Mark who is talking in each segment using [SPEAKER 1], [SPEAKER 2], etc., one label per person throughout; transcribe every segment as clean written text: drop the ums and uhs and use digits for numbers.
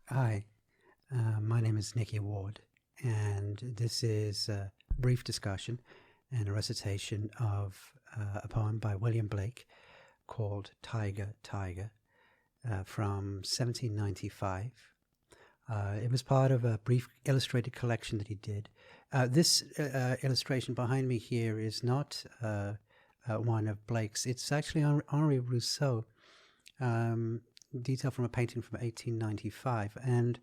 [SPEAKER 1] Hi, my name is Nicki Ward, and this is a brief discussion and a recitation of a poem by William Blake called Tyger Tyger from 1795. It was part of a brief illustrated collection that he did. This illustration behind me here is not one of Blake's. It's actually Henri Rousseau, detail from a painting from 1895. And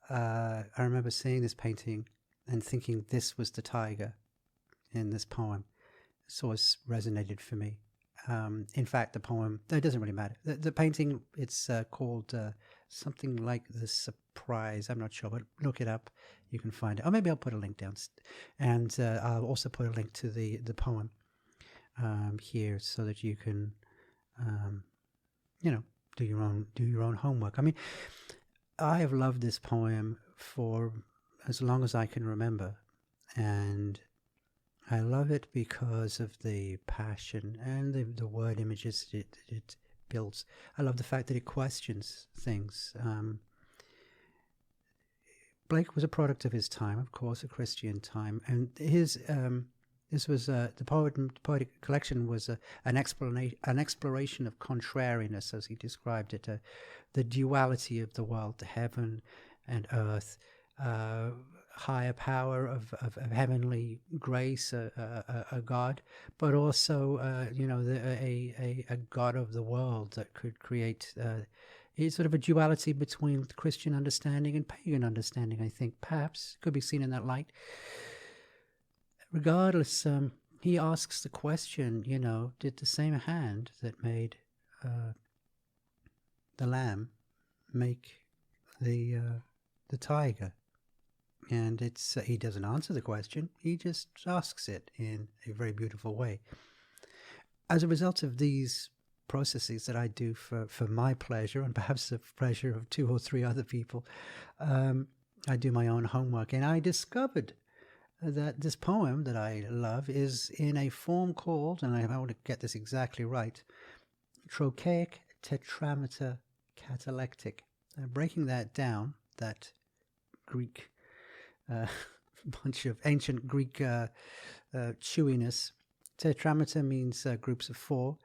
[SPEAKER 1] I remember seeing this painting and thinking this was the tiger in this poem. It's always resonated for me. In fact, the poem, it doesn't really matter. The painting, it's called something like The Surprise. I'm not sure, but look it up. You can find it. Or maybe I'll put a link down. And I'll also put a link to the poem here so that you can, do your own homework. I mean, I have loved this poem for as long as I can remember, and I love it because of the passion and the word images that it builds. I love the fact that it questions things. Blake was a product of his time, of course, a Christian time, and his this was the poetic collection was an exploration of contrariness, as he described it, the duality of the world, heaven and earth, higher power of heavenly grace, a God, but also a God of the world that could create. It's sort of a duality between Christian understanding and pagan understanding, I think. Perhaps could be seen in that light. Regardless, he asks the question, did the same hand that made the lamb make the tiger? And he doesn't answer the question. He just asks it in a very beautiful way. As a result of these processes that I do for my pleasure and perhaps the pleasure of 2 or 3 other people, I do my own homework, and I discovered that this poem that I love is in a form called, and I want to get this exactly right, trochaic tetrameter catalectic. Breaking that down, that Greek bunch of ancient Greek chewiness. Tetrameter means groups of 4.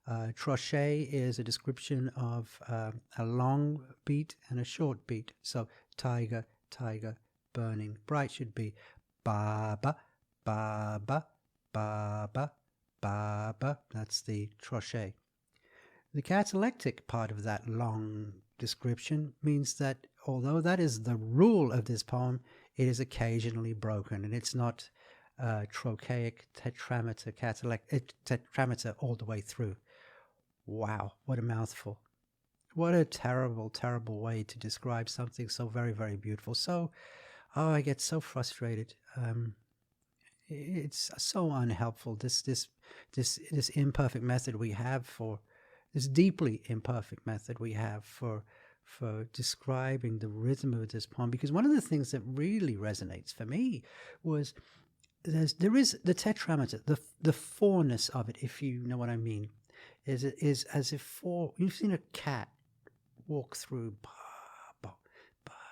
[SPEAKER 1] Trochet is a description of a long beat and a short beat. So tiger, tiger, burning bright should be ba-ba, ba-ba, ba-ba, ba-ba. That's the trochet. The catalectic part of that long description means that although that is the rule of this poem, it is occasionally broken, and it's not trochaic tetrameter tetrameter all the way through. Wow, what a mouthful. What a terrible, terrible way to describe something so very, very beautiful. So, I get so frustrated. It's so unhelpful. This imperfect method we have for this deeply imperfect method we have for describing the rhythm of this poem, because one of the things that really resonates for me was there is the tetrameter, the fourness of it, if you know what I mean, is as if you've seen a cat walk through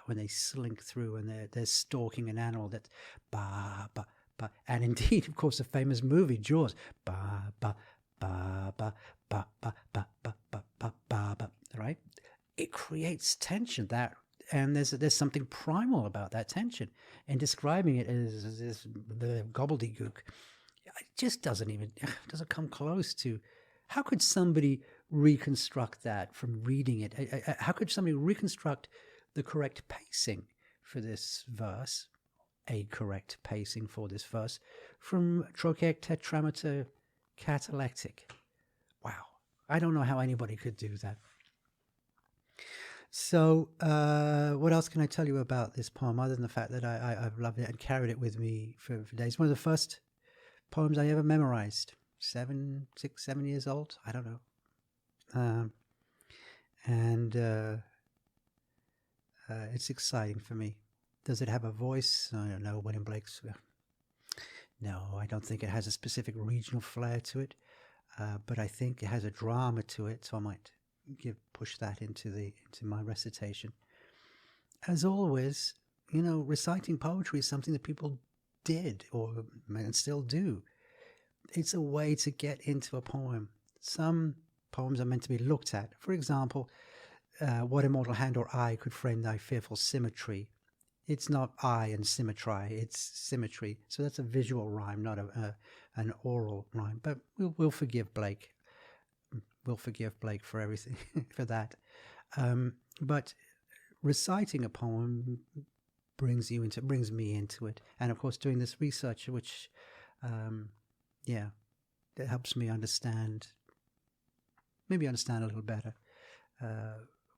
[SPEAKER 1] when they slink through and they're stalking an animal that's ba ba ba, and indeed, of course, the famous movie Jaws, ba ba ba ba ba ba ba ba ba ba ba, right? It creates tension, and there's something primal about that tension, and describing it as the gobbledygook, it just doesn't come close to. How could somebody reconstruct that from reading it? How could somebody reconstruct the correct pacing for this verse, a correct pacing for this verse, from trochaic tetrameter catalectic? Wow, I don't know how anybody could do that. So what else can I tell you about this poem other than the fact that I've loved it and carried it with me for days? One of the first poems I ever memorized, 7 years old, I don't know. It's exciting for me. Does it have a voice? I don't know. William Blake's. No, I don't think it has a specific regional flair to it, but I think it has a drama to it, so I might push that into my recitation. as always, you know, reciting poetry is something that people did or and still do. It's a way to get into a poem. Some poems are meant to be looked at. For example, what immortal hand or eye could frame thy fearful symmetry? It's not I and symmetry, it's symmetry. So that's a visual rhyme, not an oral rhyme. But we'll forgive Blake. We'll forgive Blake for everything, for that. But reciting a poem brings me into it. And of course, doing this research, which, yeah, it helps me maybe understand a little better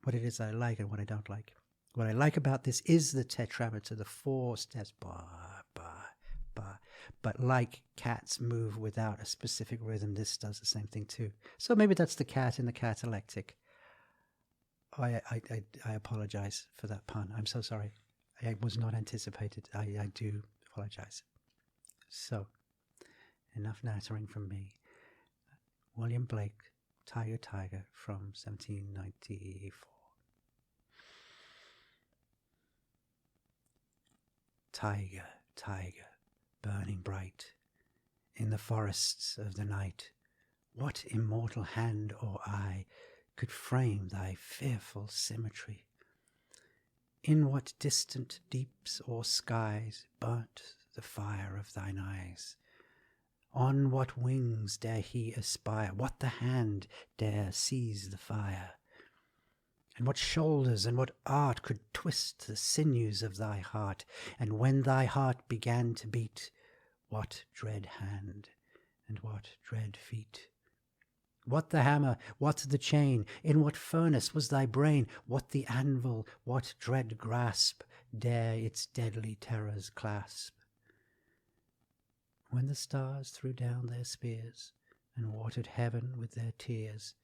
[SPEAKER 1] what it is I like and what I don't like. What I like about this is the tetrameter, the 4 steps, ba, ba, ba. But like cats move without a specific rhythm, this does the same thing too. So maybe that's the cat in the catalectic. I apologize for that pun. I'm so sorry. I was not anticipated. I do apologize. So, enough nattering from me. William Blake, Tyger Tyger from 1794. Tyger, Tyger, burning bright in the forests of the night, what immortal hand or eye could frame thy fearful symmetry? In what distant deeps or skies burnt the fire of thine eyes? On what wings dare he aspire? What the hand dare seize the fire? And what shoulders and what art could twist the sinews of thy heart? And when thy heart began to beat, what dread hand and what dread feet? What the hammer, what the chain? In what furnace was thy brain? What the anvil, what dread grasp dare its deadly terrors clasp? When the stars threw down their spears and watered heaven with their tears,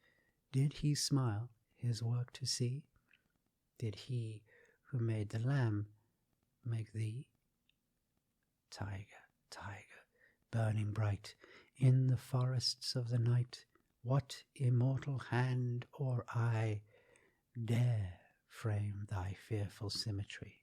[SPEAKER 1] did he smile his work to see? Did he who made the lamb make thee? Tyger, Tyger, burning bright in the forests of the night, what immortal hand or eye dare frame thy fearful symmetry?